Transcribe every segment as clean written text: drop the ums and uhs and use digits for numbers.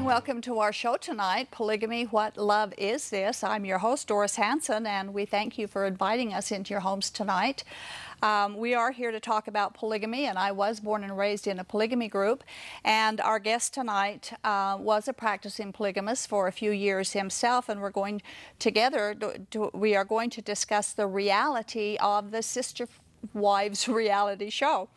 morning. Welcome to our show tonight, Polygamy, What Love Is This? I'm your host, Doris Hanson, and we thank you for inviting us into your homes tonight. We are here to talk about polygamy, and I was born and raised in a polygamy group, and our guest tonight was a practicing polygamist for a few years himself, and we're going together, we are going to discuss the reality of the Sister Wives reality show.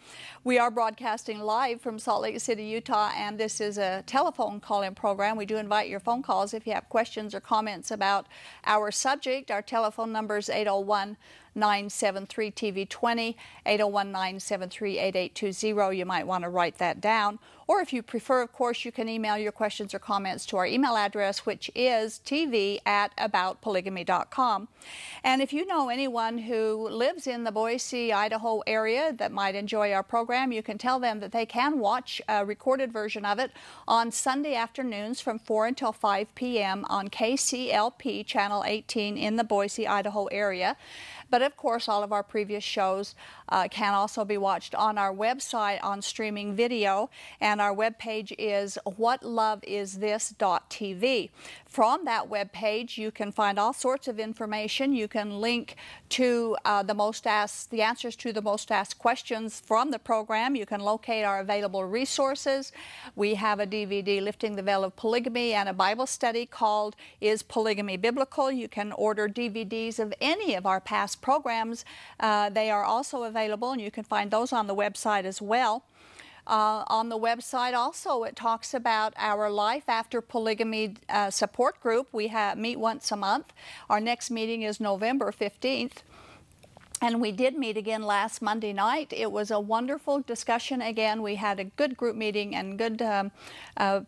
We are broadcasting live from Salt Lake City, Utah, and this is a telephone call-in program. We do invite your phone calls if you have questions or comments about our subject. Our telephone number is 801-973-TV20, 801-973-8820. You might want to write that down. Or if you prefer, of course, you can email your questions or comments to our email address, which is tv@aboutpolygamy.com. And if you know anyone who lives in the Boise, Idaho area that might enjoy our program, you can tell them that they can watch a recorded version of it on Sunday afternoons from 4 until 5 p.m. on KCLP Channel 18 in the Boise, Idaho area. But of course, all of our previous shows can also be watched on our website on streaming video, and our webpage is whatloveisthis.tv. From that webpage, you can find all sorts of information. You can link to the answers to the most asked questions from the program. You can locate our available resources. We have a DVD, Lifting the Veil of Polygamy, and a Bible study called Is Polygamy Biblical? You can order DVDs of any of our past programs. They are also available, and you can find those on the website as well. On the website also, it talks about our Life After Polygamy support group. We meet once a month. Our next meeting is November 15th. And we did meet again last Monday night. It was a wonderful discussion again. We had a good group meeting and good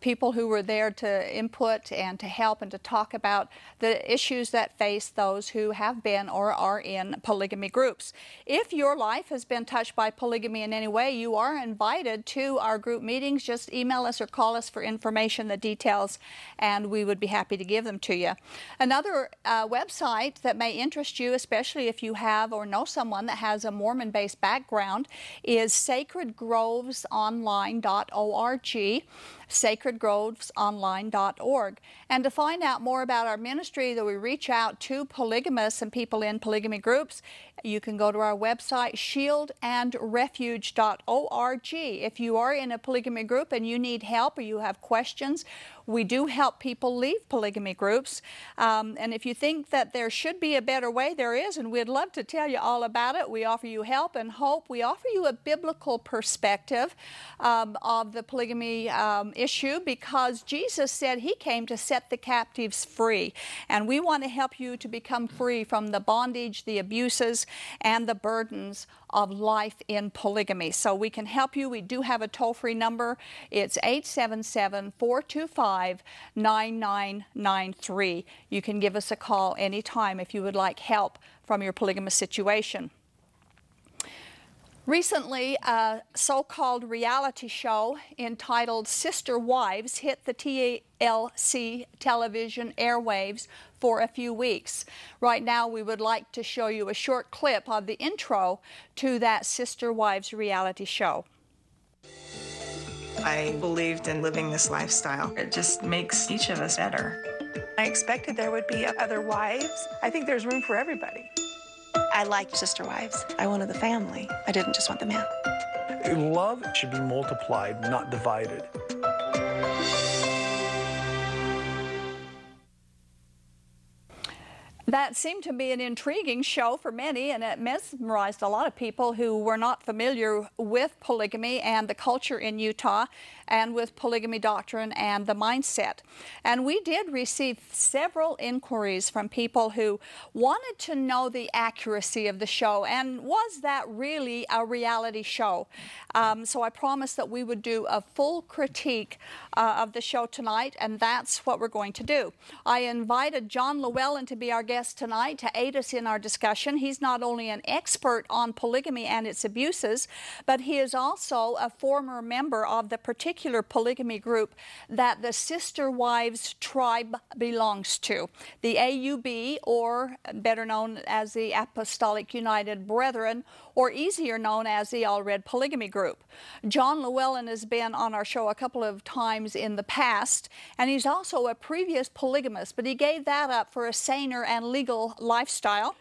people who were there to input and to help and to talk about the issues that face those who have been or are in polygamy groups. If your life has been touched by polygamy in any way, you are invited to our group meetings. Just email us or call us for information, the details, and we would be happy to give them to you. Another website that may interest you, especially if you have or know someone that has a Mormon-based background, is sacredgrovesonline.org, sacredgrovesonline.org. And to find out more about our ministry, that we reach out to polygamists and people in polygamy groups, you can go to our website, shieldandrefuge.org. If you are in a polygamy group and you need help or you have questions, we do help people leave polygamy groups. And if you think that there should be a better way, there is, and we'd love to tell you all about it. We offer you help and hope. We offer you a biblical perspective of the polygamy issue, because Jesus said he came to set the captives free. And we want to help you to become free from the bondage, the abuses, and the burdens of life in polygamy. So we can help you. We do have a toll-free number. It's 877-425-9993. You can give us a call anytime if you would like help from your polygamous situation. Recently, a so-called reality show entitled Sister Wives hit the TLC television airwaves for a few weeks. Right now, we would like to show you a short clip of the intro to that Sister Wives reality show. I believed in living this lifestyle. It just makes each of us better. I expected there would be other wives. I think there's room for everybody. I like Sister Wives. I wanted the family. I didn't just want the man. Love should be multiplied, not divided. That seemed to be an intriguing show for many, and it mesmerized a lot of people who were not familiar with polygamy and the culture in Utah, and with polygamy doctrine and the mindset. And we did receive several inquiries from people who wanted to know the accuracy of the show, and was that really a reality show? So I promised that we would do a full critique of the show tonight, and that's what we're going to do. I invited John Llewellyn to be our guest tonight to aid us in our discussion. He's not only an expert on polygamy and its abuses, but he is also a former member of the particular particular polygamy group that the Sister Wives tribe belongs to, the AUB, or better known as the Apostolic United Brethren, or easier known as the All Red Polygamy Group. John Llewellyn has been on our show a couple of times in the past, and he's also a previous polygamist, but he gave that up for a saner and legal lifestyle.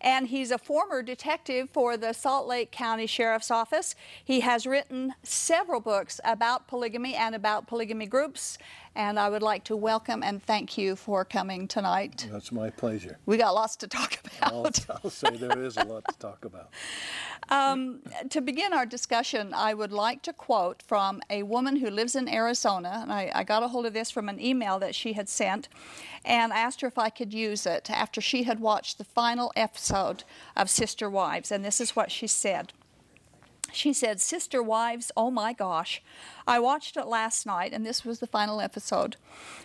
And he's a former detective for the Salt Lake County Sheriff's Office. He has written several books about polygamy and about polygamy groups, and I would like to welcome and thank you for coming tonight. That's my pleasure. We got lots to talk about. I'll say there is a lot to talk about. To begin our discussion, I would like to quote from a woman who lives in Arizona, and I got a hold of this from an email that she had sent, and I asked her if I could use it after she had watched the final episode of Sister Wives, and this is what she said. She said, "Sister Wives, oh my gosh. I watched it last night," and this was the final episode.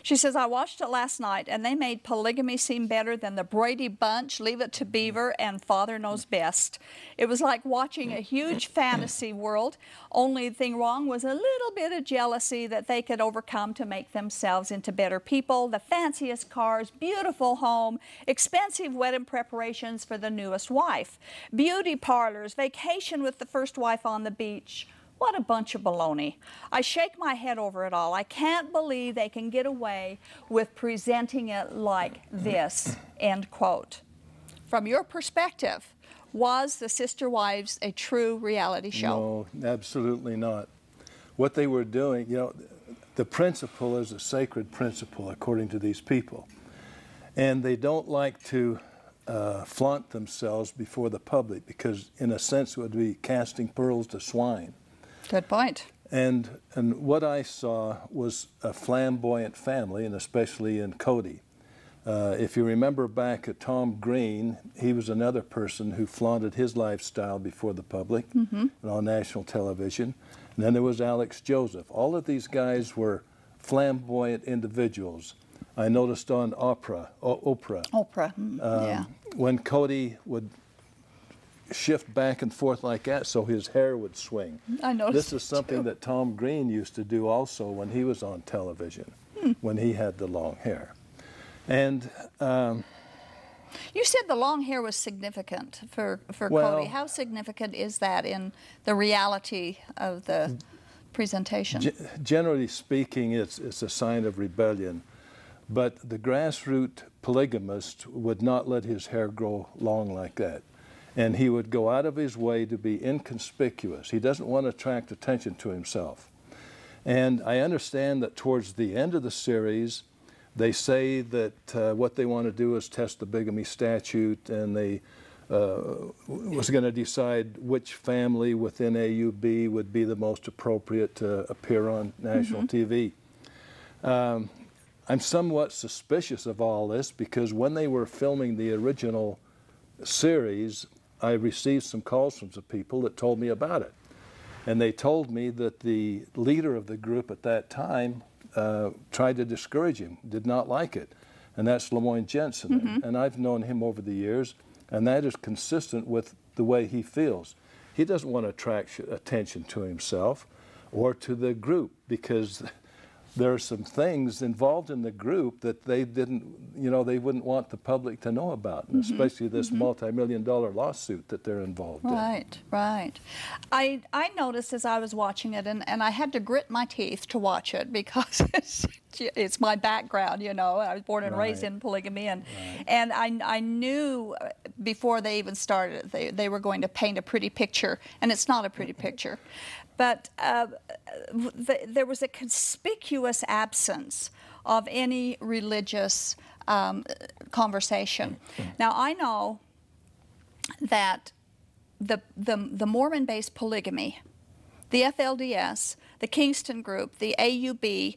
She says, "I watched it last night, and they made polygamy seem better than the Brady Bunch, Leave It to Beaver, and Father Knows Best. It was like watching a huge fantasy world. Only thing wrong was a little bit of jealousy that they could overcome to make themselves into better people. The fanciest cars, beautiful home, expensive wedding preparations for the newest wife, beauty parlors, vacation with the first wife on the beach. What a bunch of baloney. I shake my head over it all. I can't believe they can get away with presenting it like this," end quote. From your perspective, was the Sister Wives a true reality show? No, absolutely not. What they were doing, you know, the principle is a sacred principle according to these people. And they don't like to flaunt themselves before the public because, in a sense, it would be casting pearls to swine. Good point. And what I saw was a flamboyant family, and especially in Cody. If you remember back at Tom Green, he was another person who flaunted his lifestyle before the public and on national television. And then there was Alex Joseph. All of these guys were flamboyant individuals. I noticed on Oprah, yeah. when Cody would shift back and forth like that so his hair would swing. I noticed this is something that Tom Green used to do also when he was on television, when he had the long hair. And you said the long hair was significant for well, Cody. How significant is that in the reality of the presentation? Generally speaking, it's a sign of rebellion. But the grassroots polygamist would not let his hair grow long like that. And he would go out of his way to be inconspicuous. He doesn't want to attract attention to himself. And I understand that towards the end of the series, they say that what they want to do is test the bigamy statute, and they was going to decide which family within AUB would be the most appropriate to appear on national TV. I'm somewhat suspicious of all this because when they were filming the original series, I received some calls from some people that told me about it. And they told me that the leader of the group at that time tried to discourage him, did not like it. And that's Llewellyn Jensen. And I've known him over the years, and that is consistent with the way he feels. He doesn't want to attract attention to himself or to the group because there are some things involved in the group that they didn't, you know, they wouldn't want the public to know about, and especially this multi-million-dollar lawsuit that they're involved in. Right. I noticed as I was watching it, and I had to grit my teeth to watch it because it's my background, you know. I was born and raised in polygamy, and I knew before they even started they were going to paint a pretty picture, and it's not a pretty picture. But there was a conspicuous absence of any religious conversation. Now, I know that the Mormon-based polygamy, the FLDS, the Kingston Group, the AUB,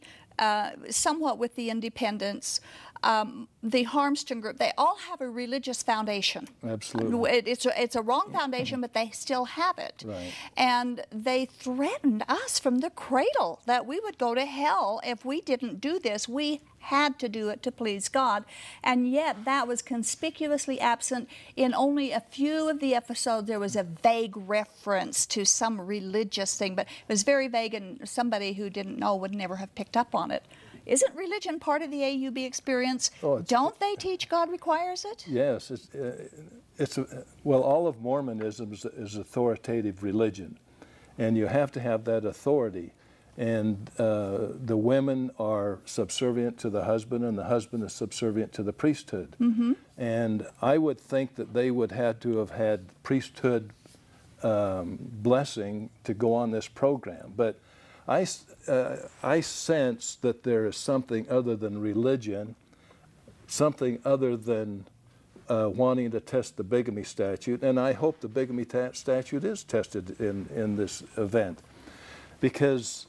somewhat with the independents, the Harmston group, they all have a religious foundation. Absolutely. It's a wrong foundation, but they still have it. Right. And they threatened us from the cradle that we would go to hell if we didn't do this. We had to do it to please God. And yet that was conspicuously absent. In only a few of the episodes, there was a vague reference to some religious thing, but it was very vague, and somebody who didn't know would never have picked up on it. Isn't religion part of the AUB experience? Don't they teach God requires it? Yes. Well, all of Mormonism is authoritative religion, and you have to have that authority. And the women are subservient to the husband, and the husband is subservient to the priesthood. Mm-hmm. And I would think that they would have to have had priesthood blessing to go on this program. But I sense that there is something other than religion, something other than wanting to test the bigamy statute, and I hope the bigamy statute is tested in this event, because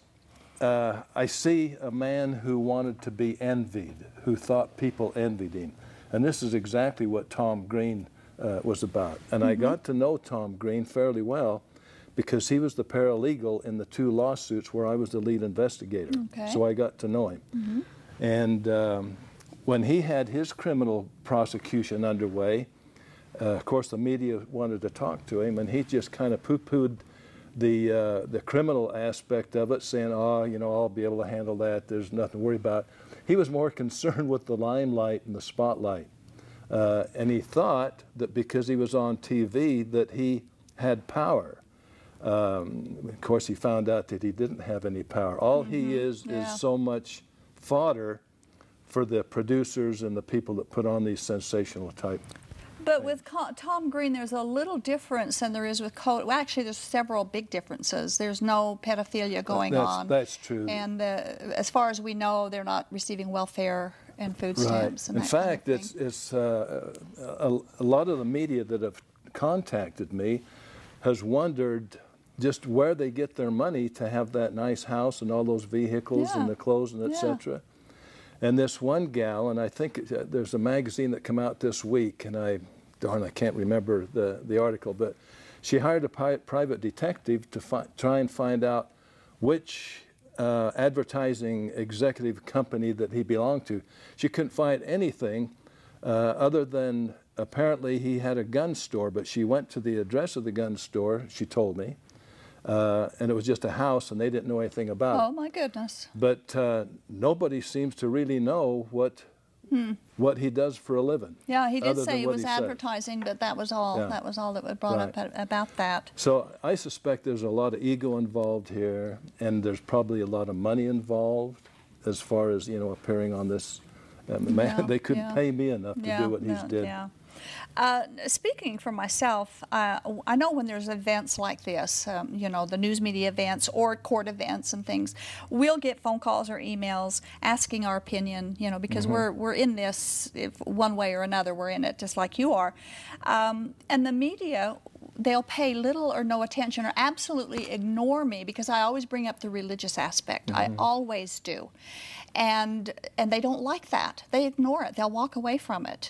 I see a man who wanted to be envied, who thought people envied him, and this is exactly what Tom Green was about. And I got to know Tom Green fairly well, because he was the paralegal in the 2 lawsuits where I was the lead investigator. Okay. So I got to know him. Mm-hmm. And when he had his criminal prosecution underway, of course the media wanted to talk to him, and he just kind of poo-pooed the criminal aspect of it, saying, oh, you know, I'll be able to handle that, there's nothing to worry about. He was more concerned with the limelight and the spotlight. And he thought that because he was on TV that he had power. Of course, he found out that he didn't have any power. All he is so much fodder for the producers and the people that put on these sensational type. But with Tom Green, there's a little difference than there is with Well, actually, there's several big differences. There's no pedophilia going on. That's true. And as far as we know, they're not receiving welfare and food stamps. Right. And In fact, it's a lot of the media that have contacted me has wondered just where they get their money to have that nice house and all those vehicles and the clothes and etc. And this one gal, and I think there's a magazine that came out this week, and I can't remember the article, but she hired a private detective to try and find out which advertising executive company that he belonged to. She couldn't find anything other than apparently he had a gun store, but she went to the address of the gun store, she told me, and it was just a house, and they didn't know anything about it. Oh, my goodness. But nobody seems to really know what he does for a living. Yeah, he did say he was advertising, but that was all. Yeah. That was all that was brought up about that. So I suspect there's a lot of ego involved here, and there's probably a lot of money involved as far as, you know, appearing on this. They couldn't pay me enough to do what he did. Yeah. Speaking for myself, I know when there's events like this, you know, the news media events or court events and things, we'll get phone calls or emails asking our opinion, you know, because we're in this, if one way or another, we're in it just like you are. And the media, they'll pay little or no attention or absolutely ignore me because I always bring up the religious aspect. I always do. And they don't like that. They ignore it. They'll walk away from it.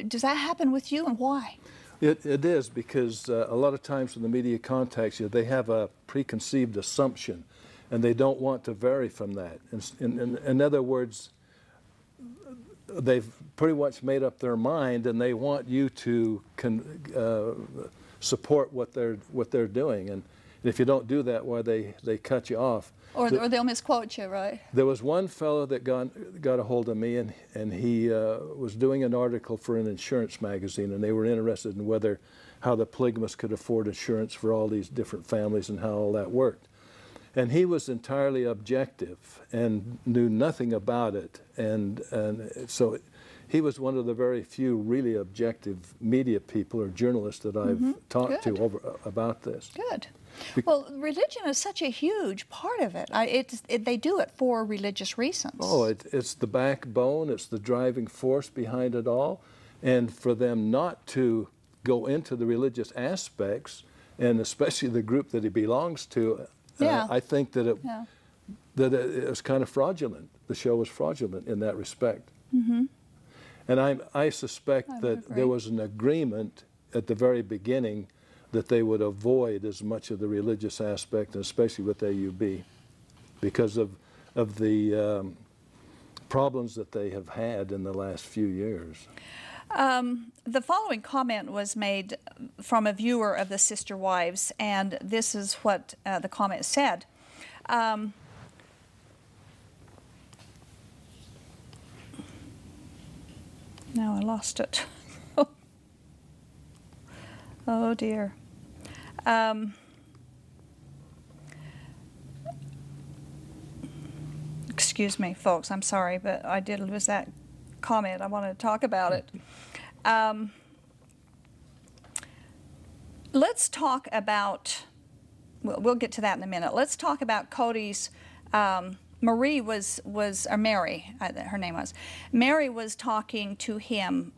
Does that happen with you, and why? It is, because a lot of times when the media contacts you, they have a preconceived assumption, and they don't want to vary from that. In other words, they've pretty much made up their mind, and they want you to support what they're doing. And if you don't do that, why they cut you off. Or they'll misquote you, right? There was one fellow that got a hold of me, and he was doing an article for an insurance magazine, and they were interested in how the polygamists could afford insurance for all these different families and how all that worked. And he was entirely objective and knew nothing about it, and so he was one of the very few really objective media people or journalists that I've talked to about this. Good. Well, religion is such a huge part of it. They do it for religious reasons. Oh, it's the backbone, it's the driving force behind it all. And for them not to go into the religious aspects, and especially the group that he belongs to, I think that it was kind of fraudulent. The show was fraudulent in that respect. And I suspect that there was an agreement at the very beginning that they would avoid as much of the religious aspect, and especially with AUB, because of the problems that they have had in the last few years. The following comment was made from a viewer of the Sister Wives, and this is what the comment said. Now I lost it. Oh dear. Excuse me, folks, I'm sorry, but I did lose that comment. I wanted to talk about it. Let's talk about, we'll get to that in a minute. Let's talk about Cody's, Mary, her name was. Mary was talking to him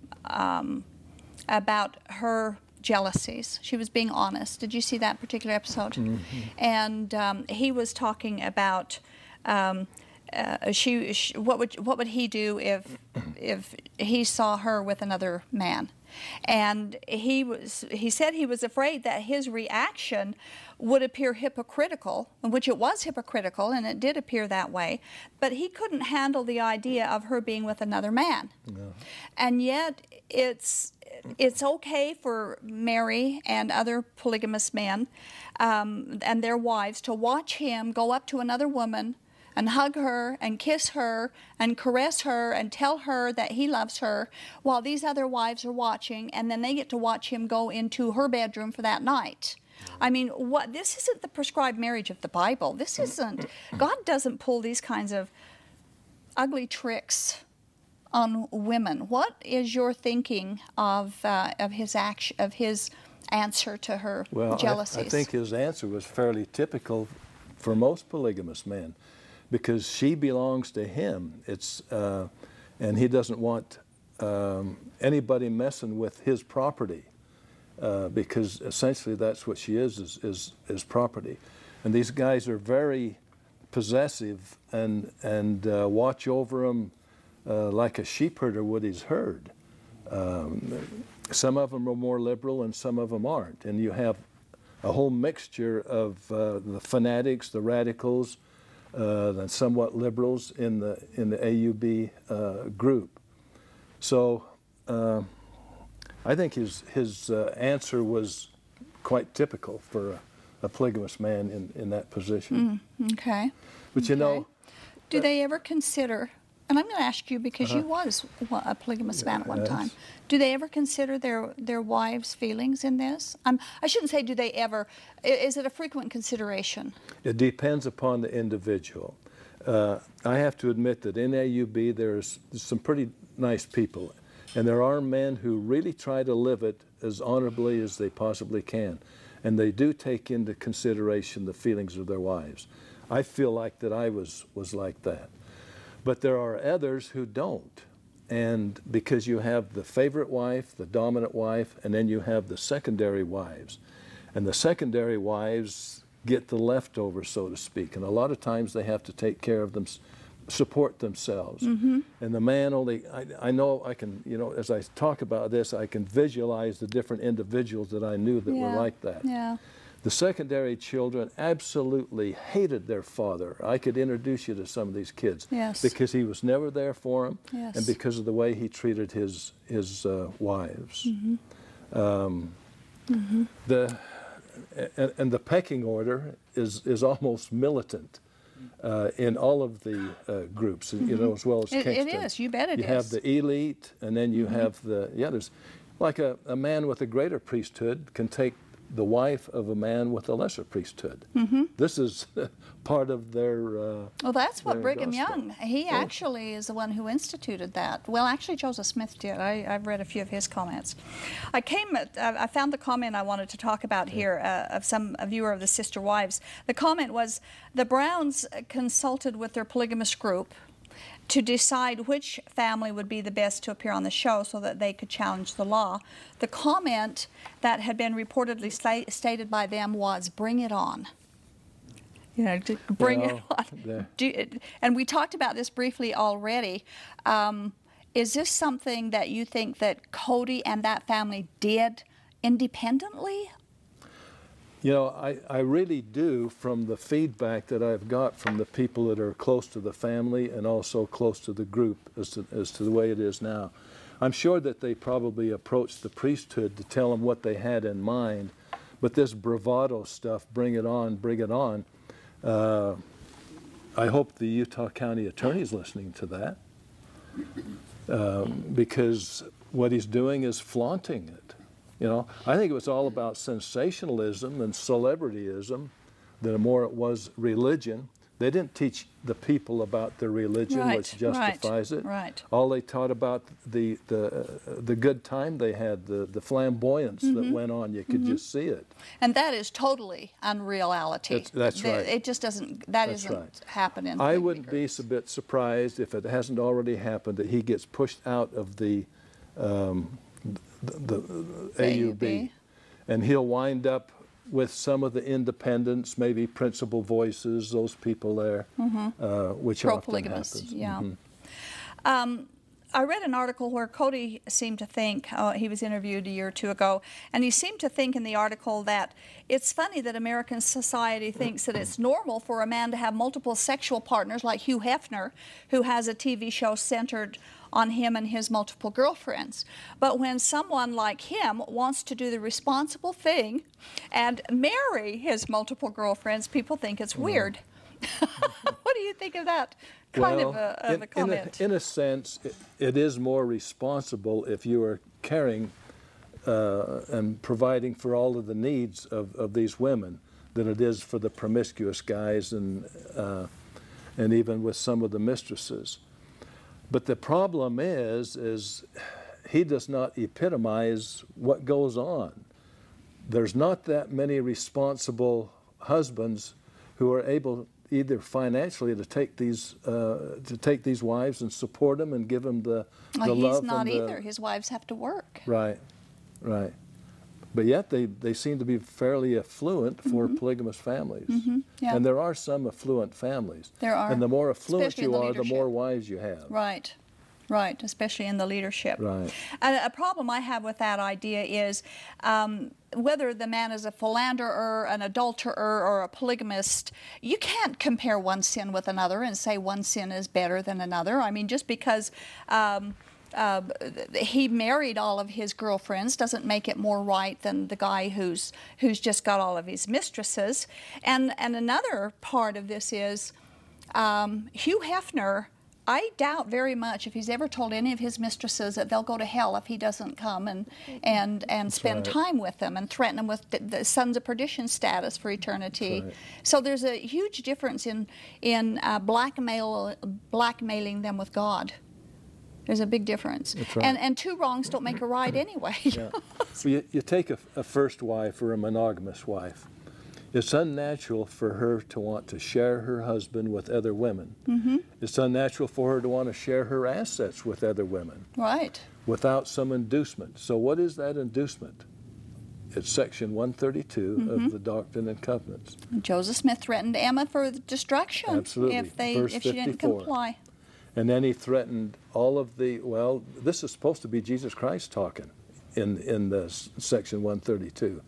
about her jealousies. She was being honest. Did you see that particular episode? And he was talking about what would he do if he saw her with another man? And he said he was afraid that his reaction would appear hypocritical, which it was hypocritical, and it did appear that way, but he couldn't handle the idea of her being with another man. No. And yet it's okay for Mary and other polygamous men and their wives to watch him go up to another woman and hug her and kiss her and caress her and tell her that he loves her while these other wives are watching, and then they get to watch him go into her bedroom for that night. I mean, this isn't the prescribed marriage of the Bible. This isn't. God doesn't pull these kinds of ugly tricks on women. What is your thinking of his action, of his answer to her jealousies? I think his answer was fairly typical for most polygamous men, because she belongs to him. And he doesn't want anybody messing with his property, because essentially that's what she is property. And these guys are very possessive and watch over him like a sheep herder would his herd. Some of them are more liberal and some of them aren't. And you have a whole mixture of the fanatics, the radicals, and somewhat liberals in the AUB group. So I think his answer was quite typical for a polygamous man in that position. Okay. But you know, do they ever consider, and I'm going to ask you because you was a polygamous man at one time, do they ever consider their wives' feelings in this? I shouldn't say do they ever. Is it a frequent consideration? It depends upon the individual. I have to admit that in AUB there's some pretty nice people, and there are men who really try to live it as honorably as they possibly can, and they do take into consideration the feelings of their wives. I feel like that I was like that. But there are others who don't. And because you have the favorite wife, the dominant wife, and then you have the secondary wives. And the secondary wives get the leftovers, so to speak. And a lot of times they have to take care of them, support themselves. And the man only, I know I can, you know, as I talk about this, I can visualize the different individuals that I knew that were like that. Yeah. The secondary children absolutely hated their father. I could introduce you to some of these kids because he was never there for them, and because of the way he treated his wives. And the pecking order is almost militant in all of the groups, you know, as well as Kingston. It is. You bet it is. You have the elite, and then you have the there's like a man with a greater priesthood can take the wife of a man with a lesser priesthood. This is part of their well, that's what Brigham gospel. Young, he actually is the one who instituted that. Well, actually Joseph Smith did. I've read a few of his comments. I found the comment I wanted to talk about here of a viewer of the Sister Wives. The comment was, the Browns consulted with their polygamous group to decide which family would be the best to appear on the show so that they could challenge the law. The comment that had been reportedly stated by them was, "Bring it on." You know, to bring it on. And we talked about this briefly already. Is this something that you think that Cody and that family did independently? You know, I really do, from the feedback that I've got from the people that are close to the family and also close to the group as to the way it is now. I'm sure that they probably approached the priesthood to tell them what they had in mind, but this bravado stuff, bring it on, I hope the Utah County Attorney is listening to that, because what he's doing is flaunting it. You know, I think it was all about sensationalism and celebrityism, the more it was religion. They didn't teach the people about their religion, which justifies it. Right. All they taught about the good time they had, the flamboyance that went on. You could just see it. And that is totally unreality. That's right. It just doesn't. That That's isn't right. happening. I wouldn't be a bit surprised if it hasn't already happened that he gets pushed out of the AUB, and he'll wind up with some of the independents, maybe principal voices, those people there, which often Pro-polygamous, happens. yeah. I read an article where Cody seemed to think, he was interviewed a year or two ago, and he seemed to think in the article that it's funny that American society thinks that it's normal for a man to have multiple sexual partners, like Hugh Hefner, who has a TV show centered on him and his multiple girlfriends. But when someone like him wants to do the responsible thing and marry his multiple girlfriends, people think it's weird. What do you think of that kind of a comment? In a sense, it is more responsible if you are caring and providing for all of the needs of these women than it is for the promiscuous guys and even with some of the mistresses. But the problem is he does not epitomize what goes on. There's not that many responsible husbands who are able either financially to take these wives and support them and give them the love. He's not either. His wives have to work. Right. But yet they seem to be fairly affluent for polygamous families. Yeah. And there are some affluent families. There are. And the more affluent Especially in you the are, the leadership. more wives you have. Right, especially in the leadership. Right. A problem I have with that idea is whether the man is a philanderer, an adulterer, or a polygamist, you can't compare one sin with another and say one sin is better than another. I mean, just because he married all of his girlfriends doesn't make it more right than the guy who's just got all of his mistresses. And another part of this is Hugh Hefner. I doubt very much if he's ever told any of his mistresses that they'll go to hell if he doesn't come and spend time with them and threaten them with the sons of perdition status for eternity. Right. So there's a huge difference in blackmailing them with God. There's a big difference. That's right. And two wrongs don't make a right anyway. Yeah. Well, you take a first wife or a monogamous wife. It's unnatural for her to want to share her husband with other women. It's unnatural for her to want to share her assets with other women. Right. Without some inducement. So what is that inducement? It's section 132 of the Doctrine and Covenants. Joseph Smith threatened Emma for destruction. Absolutely. If she didn't 54. comply. And then he threatened all of well, this is supposed to be Jesus Christ talking in the section 132.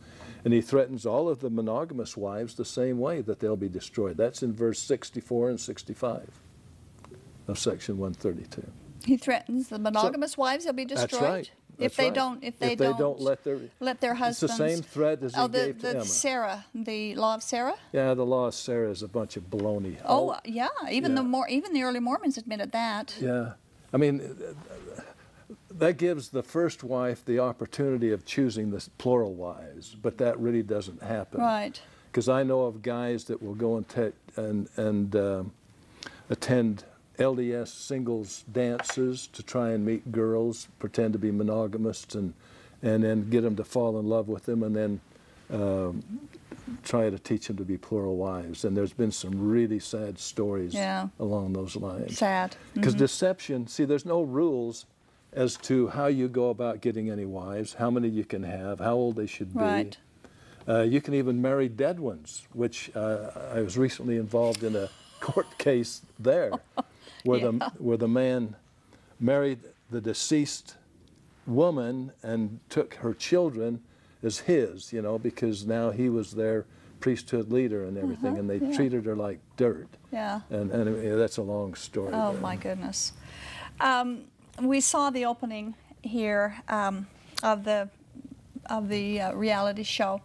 And he threatens all of the monogamous wives the same way, that they'll be destroyed. That's in verse 64 and 65 of section 132. He threatens the monogamous wives will be destroyed. That's right. If they don't let their husbands. It's the same threat as he gave to Emma. Sarah, the law of Sarah. Yeah, the law of Sarah is a bunch of baloney. Yeah. Even the early Mormons admitted that. Yeah, I mean, that gives the first wife the opportunity of choosing the plural wives, but that really doesn't happen. Right. Because I know of guys that will go and attend LDS singles dances to try and meet girls, pretend to be monogamists, and then get them to fall in love with them, and then try to teach them to be plural wives. And there's been some really sad stories along those lines. Sad. Because deception, see, there's no rules as to how you go about getting any wives, how many you can have, how old they should be. Right. You can even marry dead ones, which I was recently involved in a court case there, where the man married the deceased woman and took her children as his, you know, because now he was their priesthood leader and everything, and they treated her like dirt. Yeah. And that's a long story. Oh, there. my goodness. We saw the opening here of the reality show,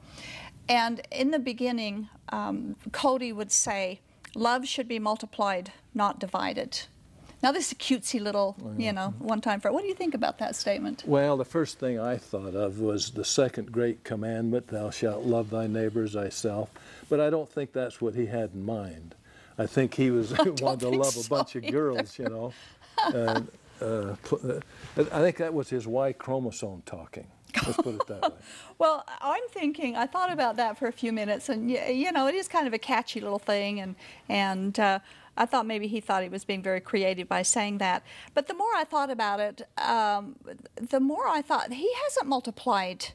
and in the beginning, Cody would say, "Love should be multiplied, not divided." Now, this is a cutesy little, you know, one-time phrase. What do you think about that statement? Well, the first thing I thought of was the second great commandment, thou shalt love thy neighbor as thyself. But I don't think that's what he had in mind. I think he was wanted to love a bunch of girls, you know. And, I think that was his Y chromosome talking. Let's put it that way. Well, I thought about that for a few minutes, and you know, it is kind of a catchy little thing, and I thought maybe he thought he was being very creative by saying that. But the more I thought about it, the more I thought he hasn't multiplied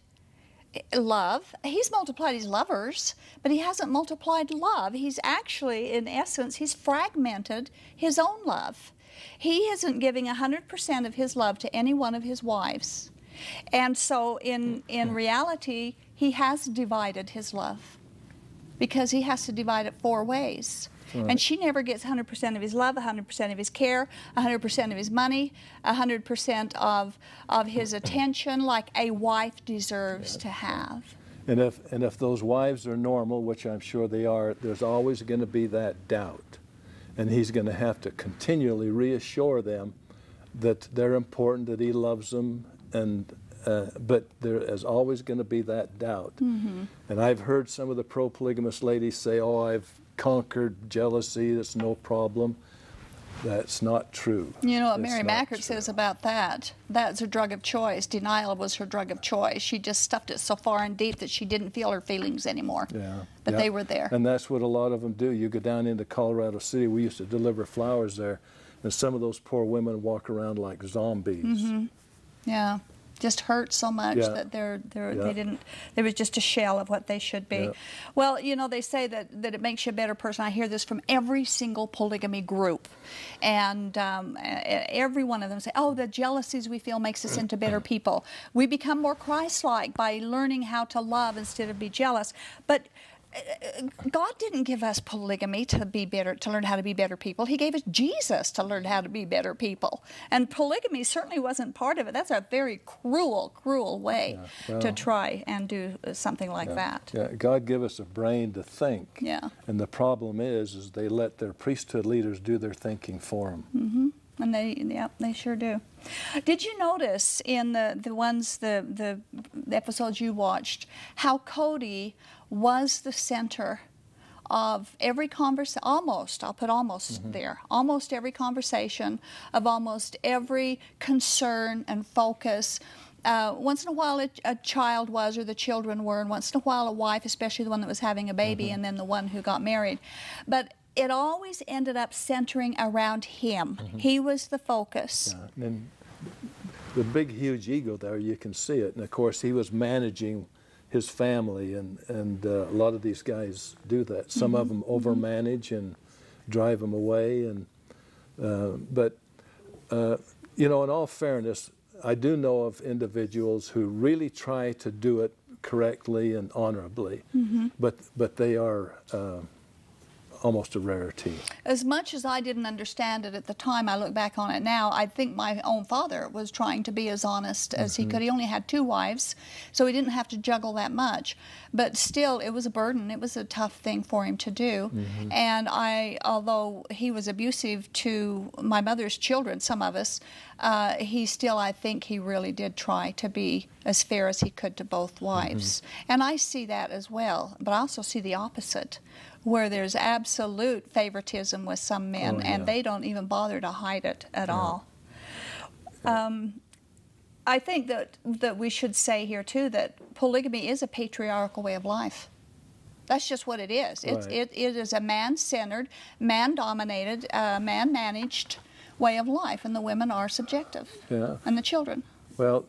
love. He's multiplied his lovers, but he hasn't multiplied love. He's actually, in essence, he's fragmented his own love. He isn't giving 100% of his love to any one of his wives. And so in reality, he has divided his love because he has to divide it 4 ways. Right. And she never gets 100% of his love, 100% of his care, 100% of his money, 100% of his attention, like a wife deserves to have. And if those wives are normal, which I'm sure they are, there's always going to be that doubt. And he's going to have to continually reassure them that they're important, that he loves them, and but there is always going to be that doubt. Mm-hmm. And I've heard some of the pro-polygamous ladies say, "Oh, I've conquered jealousy, that's no problem." That's not true. You know what Mary Mackert says about that? That's her drug of choice. Denial was her drug of choice. She just stuffed it so far and deep that she didn't feel her feelings anymore. Yeah. But they were there. And that's what a lot of them do. You go down into Colorado City, we used to deliver flowers there, and some of those poor women walk around like zombies. Mm-hmm. Yeah. Just hurt so much that they didn't. There was just a shell of what they should be. Yeah. Well, you know, they say that it makes you a better person. I hear this from every single polygamy group, and every one of them say, "Oh, the jealousies we feel makes us into better people. We become more Christ-like by learning how to love instead of be jealous." But God didn't give us polygamy to be better, to learn how to be better people. He gave us Jesus to learn how to be better people. And polygamy certainly wasn't part of it. That's a very cruel, cruel way to try and do something like that. Yeah, God gave us a brain to think. Yeah. And the problem is they let their priesthood leaders do their thinking for them. Mm-hmm. And they sure do. Did you notice in the episodes you watched how Cody was the center of every conversation, I'll put almost there, almost every conversation, of almost every concern and focus. Once in a while a child was, or the children were, and once in a while a wife, especially the one that was having a baby, and then the one who got married. But it always ended up centering around him. He was the focus. Yeah. And the big, huge ego there, you can see it. And of course, he was managing his family, and a lot of these guys do that. Some of them overmanage and drive them away. And but you know, in all fairness, I do know of individuals who really try to do it correctly and honorably, but they are almost a rarity. As much as I didn't understand it at the time, I look back on it now, I think my own father was trying to be as honest as he could. He only had 2 wives, so he didn't have to juggle that much. But still, it was a burden. It was a tough thing for him to do. And although he was abusive to my mother's children, some of us, he still, I think he really did try to be as fair as he could to both wives. And I see that as well, but I also see the opposite, where there's absolute favoritism with some men, and they don't even bother to hide it at all. I think that we should say here, too, that polygamy is a patriarchal way of life. That's just what it is. Right. It is a man-centered, man-dominated, man-managed way of life, and the women are subjective, and the children. Well,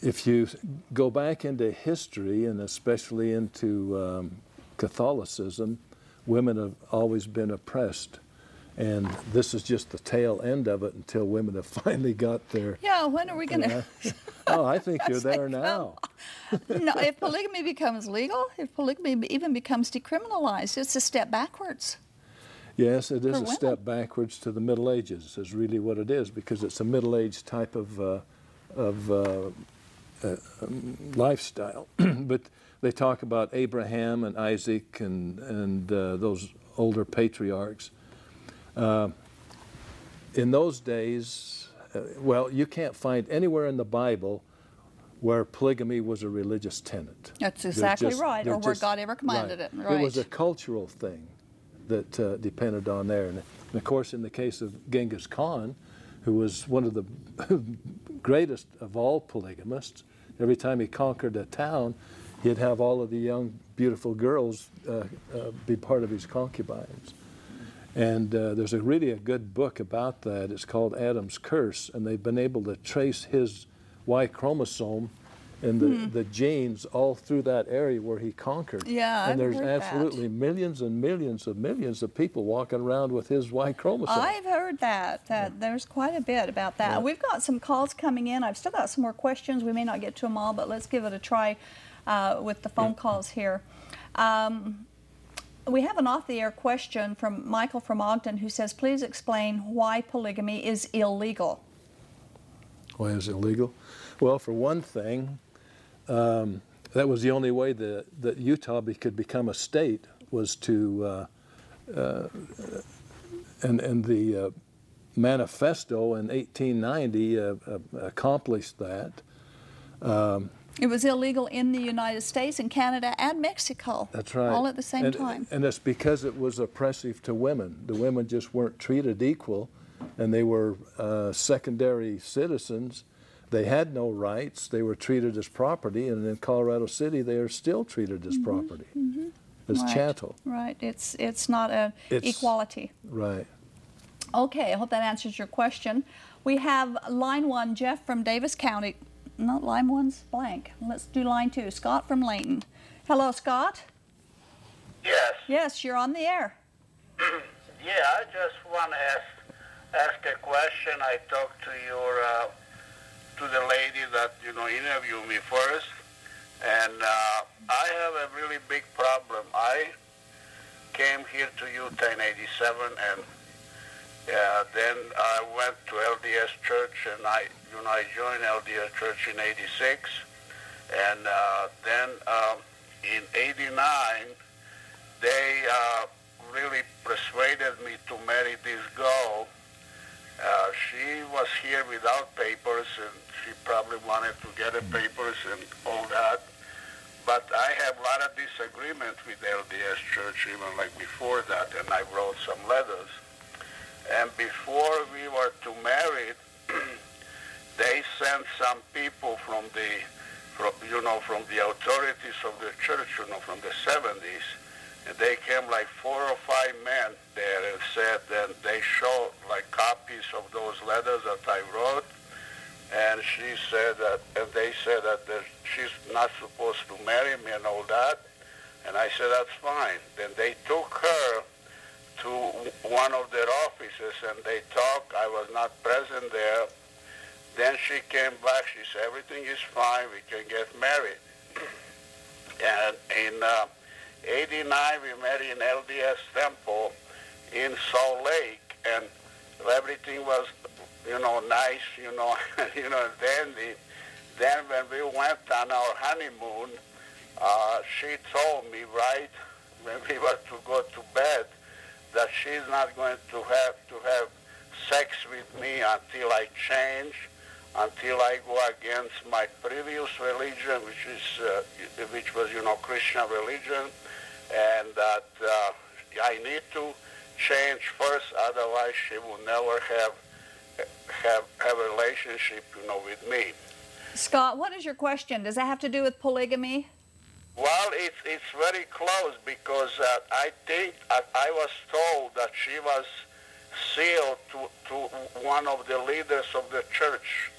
if you go back into history, and especially into Catholicism, women have always been oppressed. And this is just the tail end of it until women have finally got their... Yeah, when are we going to... Oh, I think you're there now. No, if polygamy becomes legal, if polygamy even becomes decriminalized, it's a step backwards. Yes, it is a women. step backwards to the Middle Ages, is really what it is, because it's a Middle Age type of lifestyle. But they talk about Abraham and Isaac and those older patriarchs. In those days, well, you can't find anywhere in the Bible where polygamy was a religious tenet. That's exactly right, or where God ever commanded it. Right. It was a cultural thing that depended on there. And of course, in the case of Genghis Khan, who was one of the greatest of all polygamists, every time he conquered a town, he'd have all of the young, beautiful girls be part of his concubines. And there's really a good book about that. It's called Adam's Curse, and they've been able to trace his Y chromosome and the genes all through that area where he conquered. Yeah, and there's I've heard absolutely that. millions and millions of people walking around with his Y chromosome. I've heard that. There's quite a bit about that. Yeah. We've got some calls coming in. I've still got some more questions. We may not get to them all, but let's give it a try with the phone calls here. We have an off-the-air question from Michael from Ogden who says, please explain why polygamy is illegal. Why is it illegal? Well, for one thing, that was the only way that Utah could become a state, was to, and the manifesto in 1890 accomplished that. It was illegal in the United States and Canada and Mexico. That's right. All at the same time. And it's because it was oppressive to women. The women just weren't treated equal, and they were secondary citizens. They had no rights. They were treated as property, and in Colorado City, they are still treated as property, as Right. chattel. Right. It's not an equality. Right. Okay, I hope that answers your question. We have line 1, Jeff from Davis County. No, line 1's blank. Let's do line 2, Scott from Layton. Hello, Scott. Yes. Yes, you're on the air. Yeah, I just want to ask a question. I talked to your to the lady that interviewed me first, and I have a really big problem. I came here to Utah in '87, and then I went to LDS Church, and I joined LDS Church in '86, and then in '89 they really persuaded me to marry this girl. She was here without papers, and she probably wanted to get her papers and all that. But I have a lot of disagreement with LDS Church, even like before that, and I wrote some letters. And before we were to marry, they sent some people from the authorities of the church, from the 70s. And they came like 4 or 5 men there and said, and they showed like copies of those letters that I wrote. And she said that, and they said that she's not supposed to marry me and all that. And I said, that's fine. Then they took her to one of their offices and they talked. I was not present there. Then she came back. She said, everything is fine. We can get married. And in '89, we met in LDS Temple in Salt Lake, and everything was, nice, and dandy. Then when we went on our honeymoon, she told me right when we were to go to bed that she's not going to have sex with me until I change, until I go against my previous religion, which was Christian religion, and that I need to change first, otherwise she will never have a relationship, with me. Scott, what is your question? Does that have to do with polygamy? Well, it's very close because I think I was told that she was sealed to one of the leaders of the church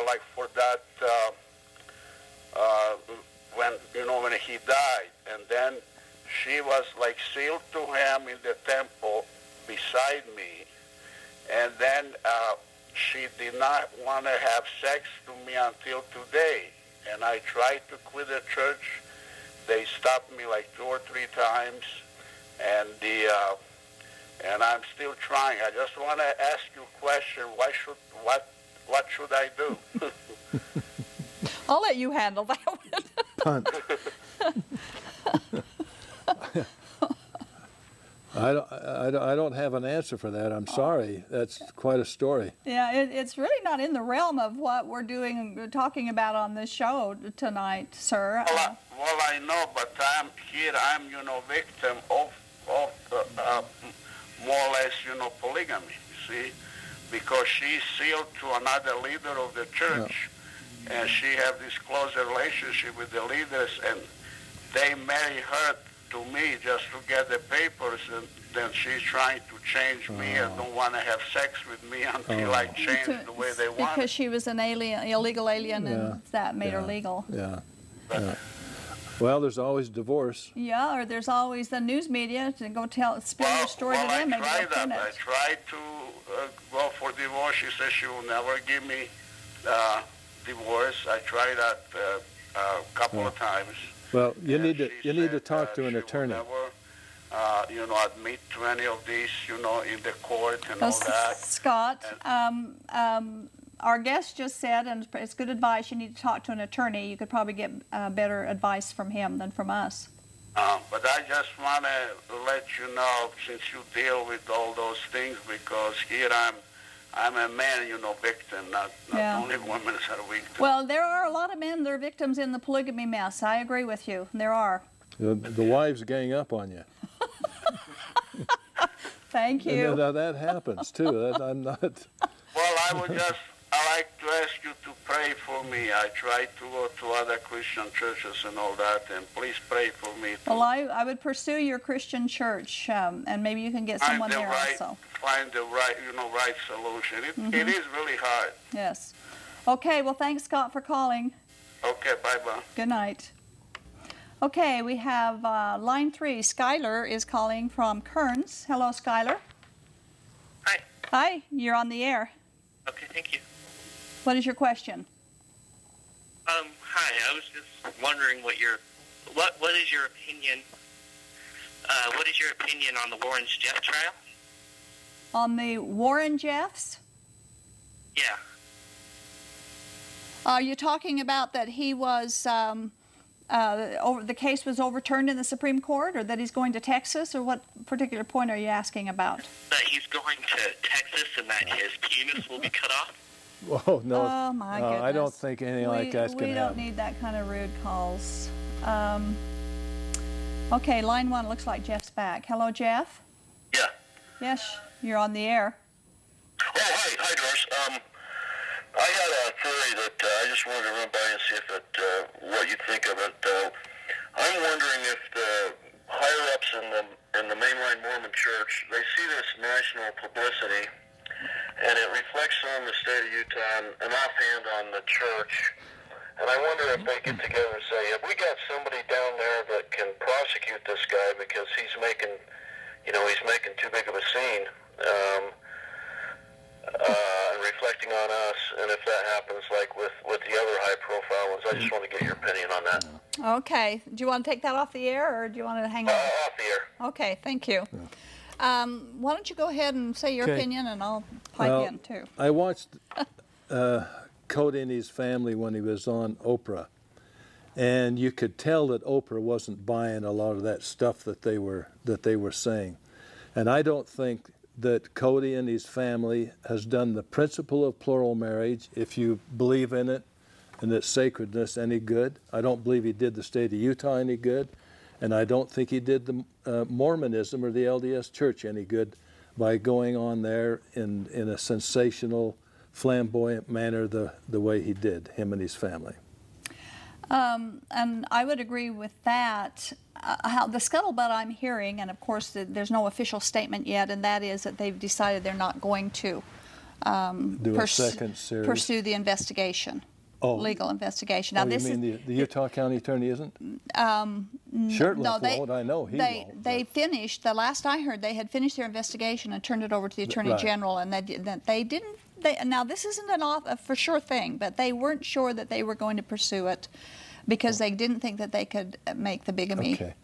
like for that when he died, and then she was like sealed to him in the temple beside me, and then she did not want to have sex to me until today. And I tried to quit the church. They stopped me like 2 or 3 times, and and I'm still trying. I just want to ask you a question. What should I do? I'll let you handle that one. I don't have an answer for that. I'm sorry. That's quite a story. Yeah, it's really not in the realm of what we're talking about on this show tonight, sir. Well, I know, but I'm victim of more or less, polygamy, see? Because she's sealed to another leader of the church, and she have this close relationship with the leaders, and they marry her to me just to get the papers, and then she's trying to change me and don't want to have sex with me until I change the way they want. Because she was an illegal alien, and that made her legal. Yeah. Well, there's always divorce. Yeah, or there's always the news media to go spill your story to them. I tried to go for divorce. She said she will never give me divorce. I tried that a couple of times. Well, you need to talk to an attorney. She will never, admit to any of these, in the court and all that. Scott, our guest just said, and it's good advice, you need to talk to an attorney. You could probably get better advice from him than from us. But I just want to let you know, since you deal with all those things, because here I'm a man, victim, not only women are victims. Well, there are a lot of men that are victims in the polygamy mess. I agree with you. There are. The wives gang up on you. Thank you. And that happens, too. I'm not... Well, I like to ask you to pray for me. I try to go to other Christian churches and all that, and please pray for me too. Well, I would pursue your Christian church, and maybe you can get someone there also. Find the right solution. It is really hard. Yes. Okay, well, thanks, Scott, for calling. Okay, bye-bye. Good night. Okay, we have line 3. Skylar is calling from Kearns. Hello, Skylar. Hi. Hi, you're on the air. Okay, thank you. What is your question? Hi, I was just wondering what is your opinion? What is your opinion on the Warren Jeff trial? On the Warren Jeffs? Yeah. Are you talking about that he was the case was overturned in the Supreme Court, or that he's going to Texas, or what particular point are you asking about? That he's going to Texas and that his penis will be cut off? Oh, no. Oh, my goodness. I don't think anything like that's going to happen. We don't need that kind of rude calls. Okay, line 1 looks like Jeff's back. Hello, Jeff? Yeah. Yes, you're on the air. Oh, hi, Doris. I had a theory that I just wanted to run by and see if what you think of it. I'm wondering if the higher-ups in the mainline Mormon Church, they see this national publicity, and it reflects on the state of Utah and offhand on the church. And I wonder if they get together and say, have we got somebody down there that can prosecute this guy because he's making too big of a scene, and reflecting on us, and if that happens like with the other high-profile ones, I just want to get your opinion on that. Okay. Do you want to take that off the air, or do you want to hang on? Off the air. Okay, thank you. Why don't you go ahead and say your opinion, and I'll pipe in, too. I watched Cody and his family when he was on Oprah, and you could tell that Oprah wasn't buying a lot of that stuff that they were saying. And I don't think that Cody and his family has done the principle of plural marriage, if you believe in it, and its sacredness, any good. I don't believe he did the state of Utah any good, and I don't think he did the Mormonism or the LDS Church any good by going on there in a sensational, flamboyant manner the way he did, him and his family. And I would agree with that. How the scuttlebutt I'm hearing, and of course there's no official statement yet, and that is that they've decided they're not going to do a second series. Pursue the investigation. legal investigation. Now, you mean the Utah County Attorney isn't? Shirtliff won't, I know he won't. They finished, the last I heard, they had finished their investigation and turned it over to the Attorney General, and they didn't. Now, this isn't a for sure thing, but they weren't sure that they were going to pursue it because they didn't think that they could make the bigamy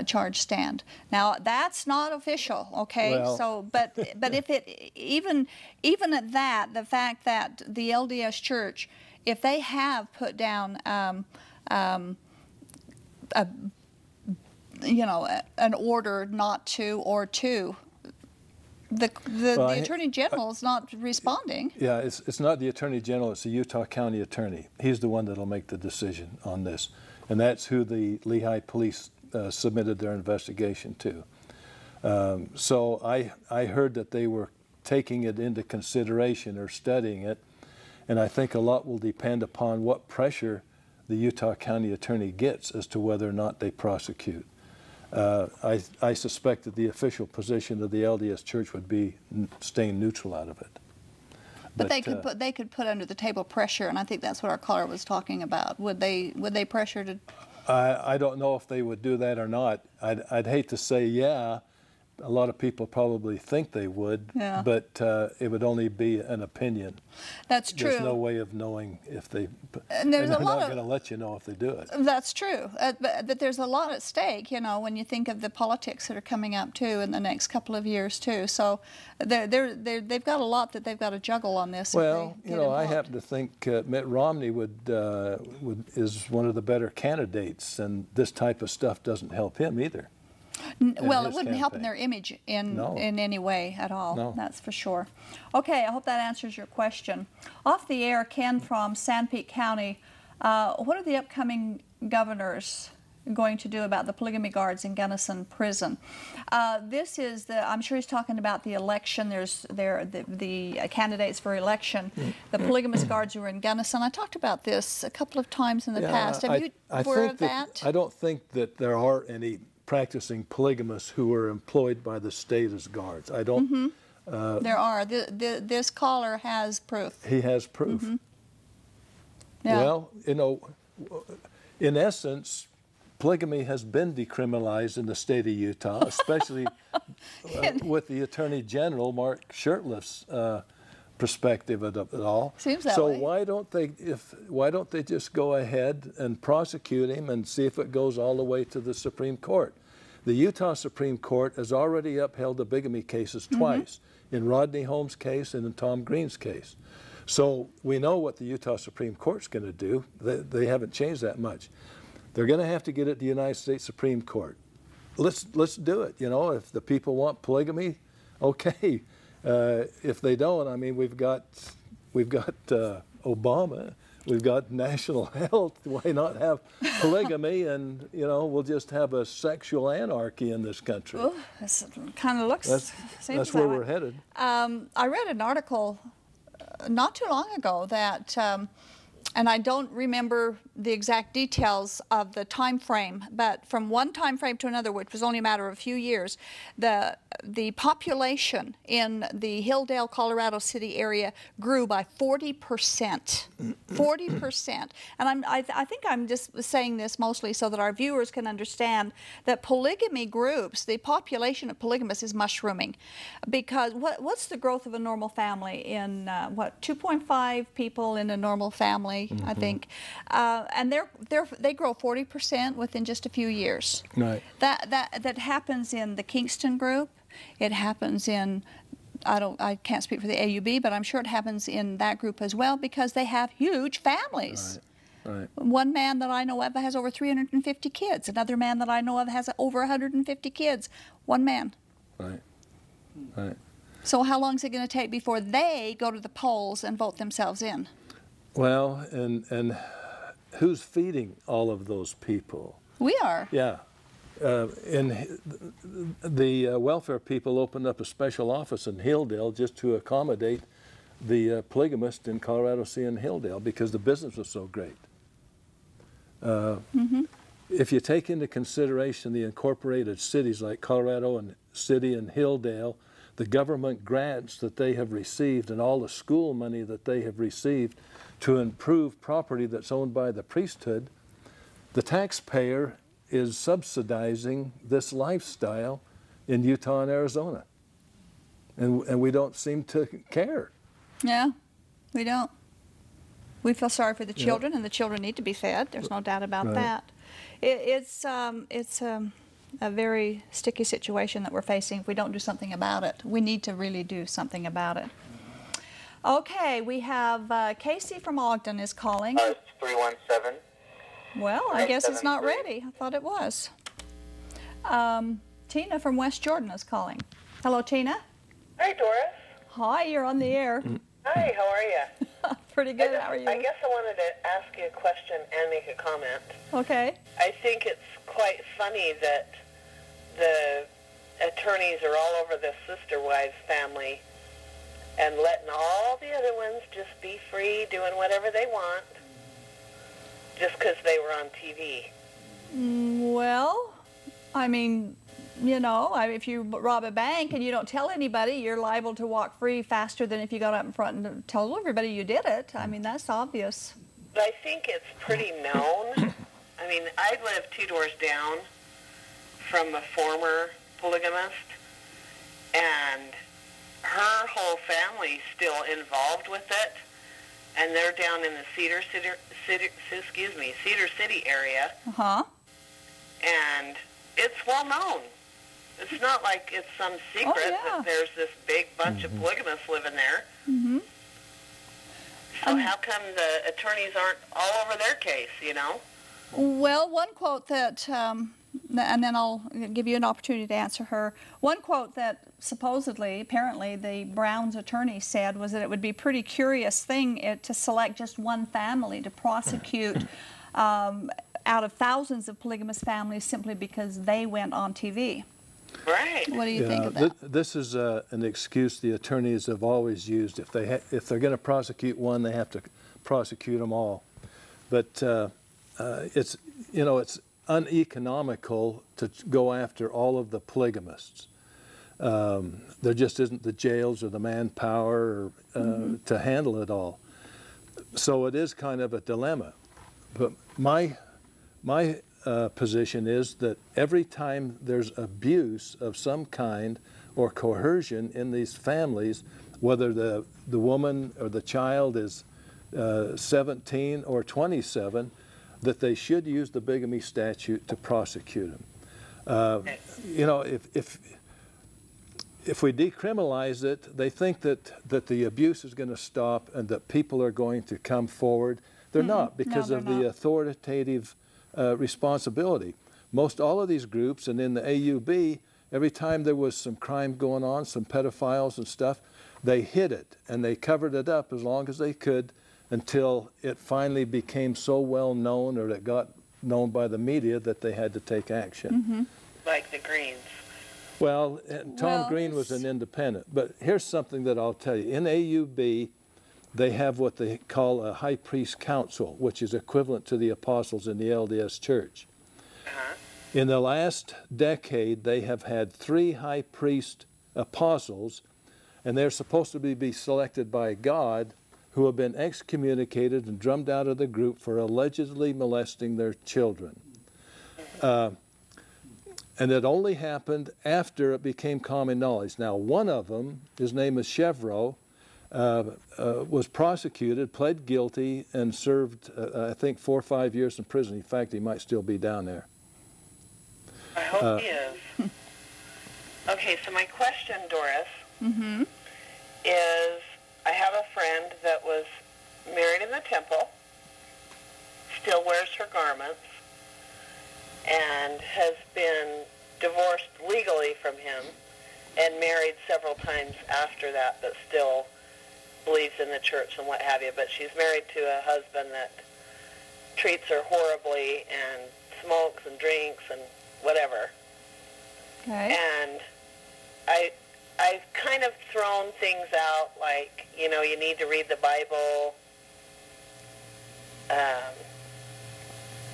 charge stand. Now, that's not official, okay? Well. So, but if it even at that, the fact that the LDS Church, if they have put down an order not to or to, the Attorney General is not responding. Yeah, it's not the Attorney General, it's the Utah County Attorney. He's the one that'll make the decision on this. And that's who the Lehigh Police submitted their investigation to. So I heard that they were taking it into consideration or studying it, and I think a lot will depend upon what pressure the Utah County Attorney gets as to whether or not they prosecute. I suspect that the official position of the LDS Church would be staying neutral out of it. But they could put under the table pressure, and I think that's what our caller was talking about. Would they pressure to? I don't know if they would do that or not. I'd hate to say yeah. A lot of people probably think they would, but it would only be an opinion. That's true. There's no way of knowing if they. And they're not going to let you know if they do it. That's true, but there's a lot at stake, when you think of the politics that are coming up too in the next couple of years too. So they've got a lot that they've got to juggle on this. Well, I happen to think Mitt Romney is one of the better candidates, and this type of stuff doesn't help him either. Well, it wouldn't help in their image in any way at all. No. That's for sure. Okay, I hope that answers your question. Off the air, Ken from Sanpete County. What are the upcoming governors going to do about the polygamy guards in Gunnison Prison? This is I'm sure he's talking about the election. There's the candidates for election. The polygamous guards who are in Gunnison. I talked about this a couple of times in the past. Have you aware of that? I don't think that there are any practicing polygamists who are employed by the state as guards. I don't. There are. This caller has proof. He has proof. Yeah. Well, in essence, polygamy has been decriminalized in the state of Utah, especially with the Attorney General, Mark Shirtliff's perspective of it all. Seems that so way. why don't they just go ahead and prosecute him and see if it goes all the way to the Supreme Court? The Utah Supreme Court has already upheld the bigamy cases twice, in Rodney Holmes' case and in Tom Green's case. So we know what the Utah Supreme Court's going to do. They haven't changed that much. They're going to have to get it to the United States Supreme Court. Let's do it. If the people want polygamy, okay. If they don't, I mean, we've got Obama, we've got national health. Why not have polygamy? And we'll just have a sexual anarchy in this country. Ooh, this kind of looks. That's where we're headed. I read an article not too long ago that. And I don't remember the exact details of the time frame, but from one time frame to another, which was only a matter of a few years, the population in the Hilldale, Colorado City area grew by 40%. 40%. And I think I'm just saying this mostly so that our viewers can understand that polygamy groups, the population of polygamists is mushrooming. Because what's the growth of a normal family in 2.5 people in a normal family? I think, and they grow 40% within just a few years. Right. That happens in the Kingston group. It happens in I can't speak for the AUB, but I'm sure it happens in that group as well because they have huge families. Right. One man that I know of has over 350 kids. Another man that I know of has over 150 kids. One man. Right. So how long is it going to take before they go to the polls and vote themselves in? Well, and who's feeding all of those people? We are. Yeah. And the welfare people opened up a special office in Hilldale just to accommodate the polygamists in Colorado City and Hilldale because the business was so great. If you take into consideration the incorporated cities like Colorado and City and Hilldale, the government grants that they have received and all the school money that they have received to improve property that's owned by the priesthood, the taxpayer is subsidizing this lifestyle in Utah and Arizona. And we don't seem to care. Yeah, we don't. We feel sorry for the children, and the children need to be fed. There's no doubt about that. It's a very sticky situation that we're facing if we don't do something about it. We need to really do something about it. Okay, we have Casey from Ogden is calling. 317. Well, I guess it's not ready. I thought it was. Tina from West Jordan is calling. Hello, Tina. Hi, Doris. Hi, you're on the air. Hi, how are you? Pretty good. How are you? I guess I wanted to ask you a question and make a comment. Okay. I think it's quite funny that the attorneys are all over the sister wives family and letting all the other ones just be free doing whatever they want just because they were on TV. Well, I mean, you know, if you rob a bank and you don't tell anybody, you're liable to walk free faster than if you got up in front and told everybody you did it. I mean, that's obvious. But I think it's pretty known. I mean, I live 2 doors down from a former polygamist, and her whole family's still involved with it, and they're down in the Cedar City area. Uh-huh. And it's well known. It's not like it's some secret that there's this big bunch of polygamists living there. Mm-hmm. So how come the attorneys aren't all over their case, you know? Well, one quote that, and then I'll give you an opportunity to answer her. One quote that supposedly, apparently, the Brown's attorney said was that it would be a pretty curious thing to select just one family to prosecute out of thousands of polygamous families simply because they went on TV. Right. What do you think of that? This is an excuse the attorneys have always used. If they're going to prosecute one, they have to prosecute them all. But it's uneconomical to go after all of the polygamists. There just isn't the jails or the manpower to handle it all. So it is kind of a dilemma. But my position is that every time there's abuse of some kind or coercion in these families, whether the woman or the child is 17 or 27, that they should use the bigamy statute to prosecute them. You know, if we decriminalize it, they think that the abuse is going to stop and that people are going to come forward. They're not, because of the authoritative responsibility. Most all of these groups, and in the AUB, every time there was some crime going on, some pedophiles and stuff, they hid it and they covered it up as long as they could until it finally became so well known, or it got known by the media, that they had to take action. Like the Greens. Well, Tom Green was an independent. But here's something that I'll tell you. In AUB, they have what they call a high priest council, which is equivalent to the apostles in the LDS Church. In the last decade, they have had 3 high priest apostles, and they're supposed to be selected by God, who have been excommunicated and drummed out of the group for allegedly molesting their children. And it only happened after it became common knowledge. Now, one of them, his name is Chevreau, was prosecuted, pled guilty, and served, I think, 4 or 5 years in prison. In fact, he might still be down there. I hope he is. Okay, so my question, Doris, is I have a friend that was married in the temple, still wears her garments, and has been divorced legally from him and married several times after that, but still believes in the church and what have you. But she's married to a husband that treats her horribly and smokes and drinks and whatever. Okay. And I've kind of thrown things out like, you know, you need to read the Bible.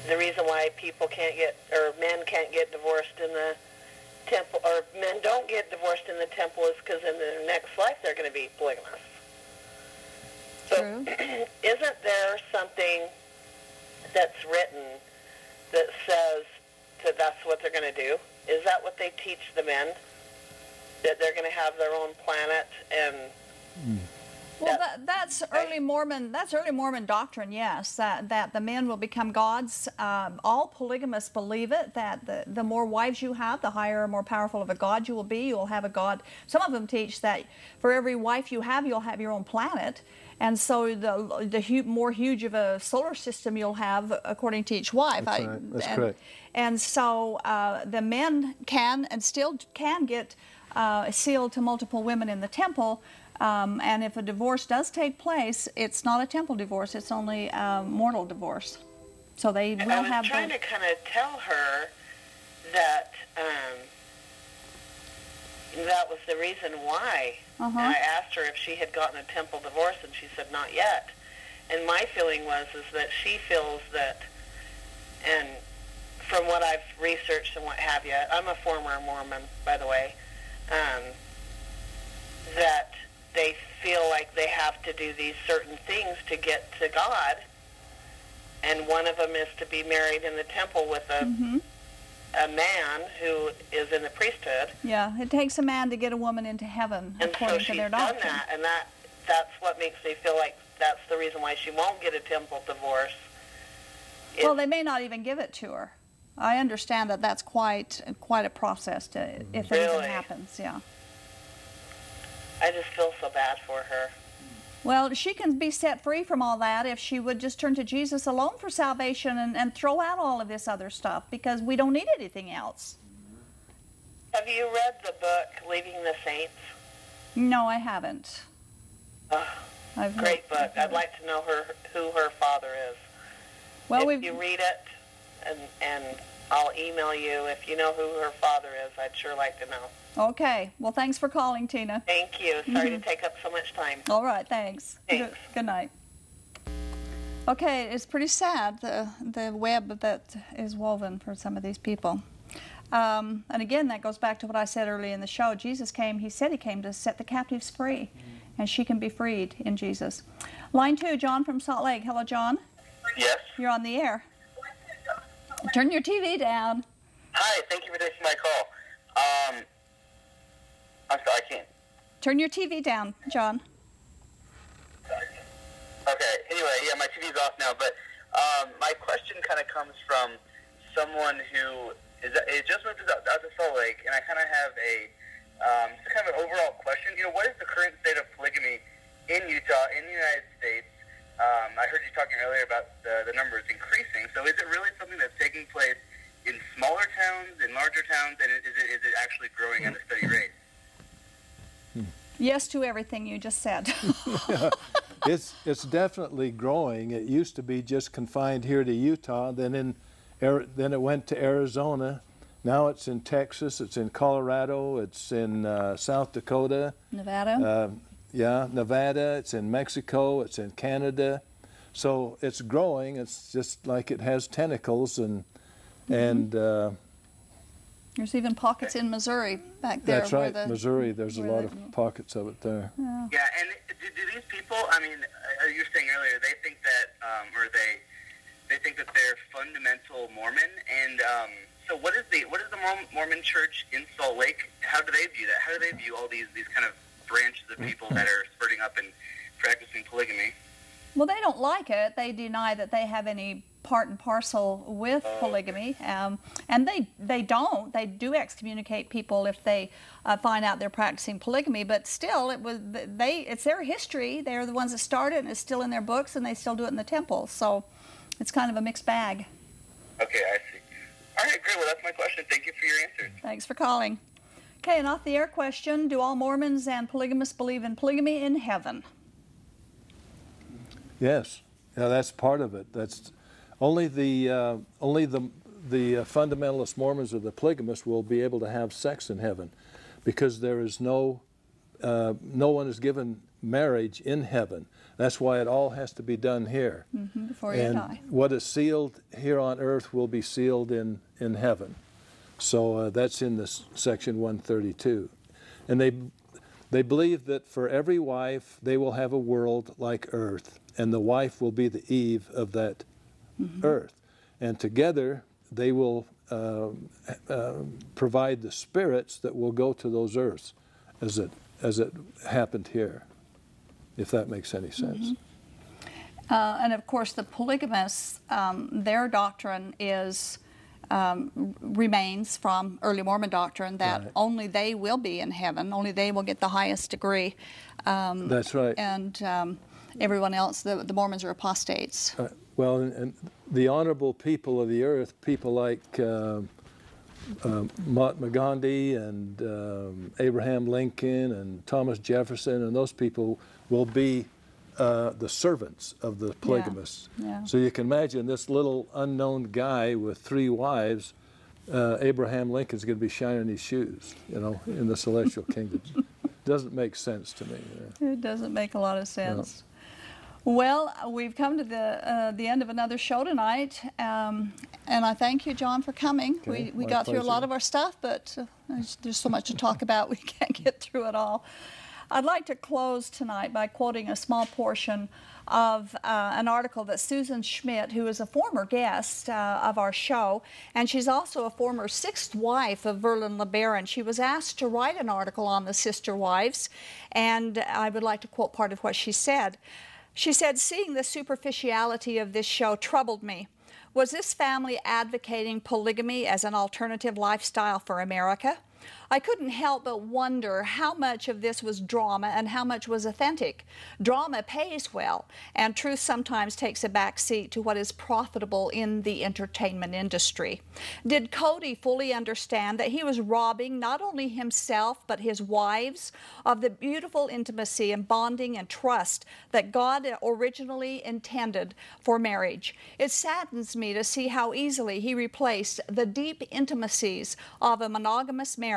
The reason why people can't get, or men can't get divorced in the temple, or men don't get divorced in the temple is because in their next life they're going to be polygamous. So True. isn't there something that's written that says that that's what they're going to do? Is that what they teach the men? That they're going to have their own planet and... Well, that's early Mormon. That's early Mormon doctrine. Yes, that the men will become gods. All polygamists believe it. That the more wives you have, the higher, more powerful of a god you will be. You will have a god. Some of them teach that for every wife you have, you'll have your own planet, and so the more huge of a solar system you'll have according to each wife. That's right. That's correct. And so the men can and still can get sealed to multiple women in the temple. And if a divorce does take place, it's not a temple divorce, it's only a mortal divorce. So they will have... I was trying to kind of tell her that that was the reason why. And I asked her if she had gotten a temple divorce, and she said not yet. And my feeling is that she feels that, and from what I've researched and what have you, I'm a former Mormon, by the way, that they feel like they have to do these certain things to get to God, and one of them is to be married in the temple with a man who is in the priesthood. Yeah, it takes a man to get a woman into heaven, and according so to their she's done doctrine. that, and that's what makes me feel like that's the reason why she won't get a temple divorce. Well, they may not even give it to her. I understand that that's quite a process if it even happens. Yeah. I just feel so bad for her. Well, she can be set free from all that if she would just turn to Jesus alone for salvation and throw out all of this other stuff, because we don't need anything else. Have you read the book Leaving the Saints? No, I haven't. Great book. I'd like to know who her father is. Well, if you read it, and I'll email you if you know who her father is. I'd sure like to know. Okay. Well, thanks for calling, Tina. Thank you. Sorry to take up so much time. All right. Thanks. Thanks. Good night. Okay. It's pretty sad, the web that is woven for some of these people. And again, that goes back to what I said earlier in the show. Jesus came, he said he came to set the captives free, and she can be freed in Jesus. Line 2, John from Salt Lake. Hello, John. Yes? You're on the air. Turn your TV down. Hi, thank you for taking my call. I'm sorry, I can't. Turn your TV down, John. Okay, anyway, yeah, my TV's off now, but my question kind of comes from someone who just moved out to Salt Lake, and I kind of have just kind of an overall question. You know, what is the current state of polygamy in Utah, in the United States? I heard you talking earlier about the numbers increasing, so is it really something that's taking place in smaller towns, in larger towns, and is it actually growing at a steady rate? Yes to everything you just said. It's definitely growing. It used to be just confined here to Utah, then it went to Arizona. Now it's in Texas, it's in Colorado, it's in South Dakota. Nevada. Nevada, it's in Mexico, it's in Canada. So it's growing. It's just like it has tentacles, and there's even pockets in Missouri back there. That's right, Missouri. There's a lot of pockets of it there. Yeah, and do these people? I mean, you were saying earlier they think that, or they think that they're fundamental Mormon, and so what is the Mormon Church in Salt Lake? How do they view that? How do they view all these kind of branches of people that are spurting up and practicing polygamy? Well, they don't like it. They deny that they have any part and parcel with polygamy, and they don't. They do excommunicate people if they find out they're practicing polygamy. But still, it's their history. They're the ones that started, and it's still in their books, and they still do it in the temple. So it's kind of a mixed bag. Okay, I see. All right, great. Well, that's my question. Thank you for your answers. Thanks for calling. Okay, an off-the-air question: do all Mormons and polygamists believe in polygamy in heaven? Yes, that's part of it. That's only the fundamentalist Mormons or the polygamists will be able to have sex in heaven, because there is no one is given marriage in heaven. That's why it all has to be done here. Before you die. What is sealed here on earth will be sealed in heaven. So that's in this section 132. And they believe that for every wife, they will have a world like earth, and the wife will be the Eve of that earth. And together, they will provide the spirits that will go to those earths as it happened here, if that makes any sense. And of course, the polygamists, their doctrine is remains from early Mormon doctrine that only they will be in heaven, only they will get the highest degree. That's right. And everyone else, the Mormons are apostates. Well, and the honorable people of the earth, people like Mahatma Gandhi and Abraham Lincoln and Thomas Jefferson, and those people will be the servants of the polygamists. Yeah. So you can imagine this little unknown guy with 3 wives. Abraham Lincoln's going to be shining his shoes, in the celestial kingdom. Doesn't make sense to me. It doesn't make a lot of sense. No. Well, we've come to the end of another show tonight, and I thank you, John, for coming. Okay, we got through a lot of our stuff, but there's so much to talk about we can't get through it all. I'd like to close tonight by quoting a small portion of an article that Susan Schmidt, who is a former guest of our show, and she's also a former 6th wife of Verlin LeBaron. She was asked to write an article on the sister wives, and I would like to quote part of what she said. She said, "Seeing the superficiality of this show troubled me. Was this family advocating polygamy as an alternative lifestyle for America? I couldn't help but wonder how much of this was drama and how much was authentic. Drama pays well, and truth sometimes takes a back seat to what is profitable in the entertainment industry. Did Cody fully understand that he was robbing not only himself but his wives of the beautiful intimacy and bonding and trust that God originally intended for marriage? It saddens me to see how easily he replaced the deep intimacies of a monogamous marriage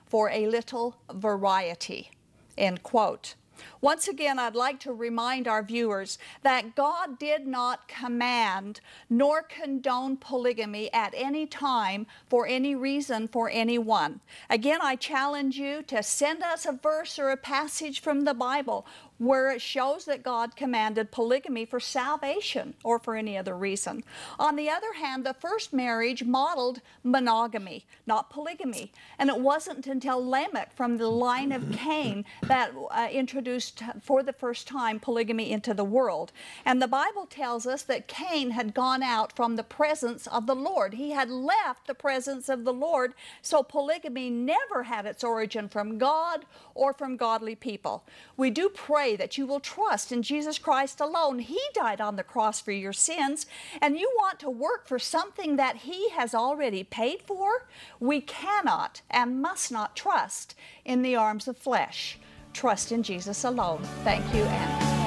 for a little variety," end quote. Once again, I'd like to remind our viewers that God did not command nor condone polygamy at any time for any reason for anyone. Again, I challenge you to send us a verse or a passage from the Bible where it shows that God commanded polygamy for salvation or for any other reason. On the other hand, the first marriage modeled monogamy, not polygamy. And it wasn't until Lamech from the line of Cain that introduced for the first time polygamy into the world. And the Bible tells us that Cain had gone out from the presence of the Lord. He had left the presence of the Lord, so polygamy never had its origin from God or from godly people. We do pray that you will trust in Jesus Christ alone. He died on the cross for your sins, and you want to work for something that He has already paid for? We cannot and must not trust in the arms of flesh. Trust in Jesus alone. Thank you, and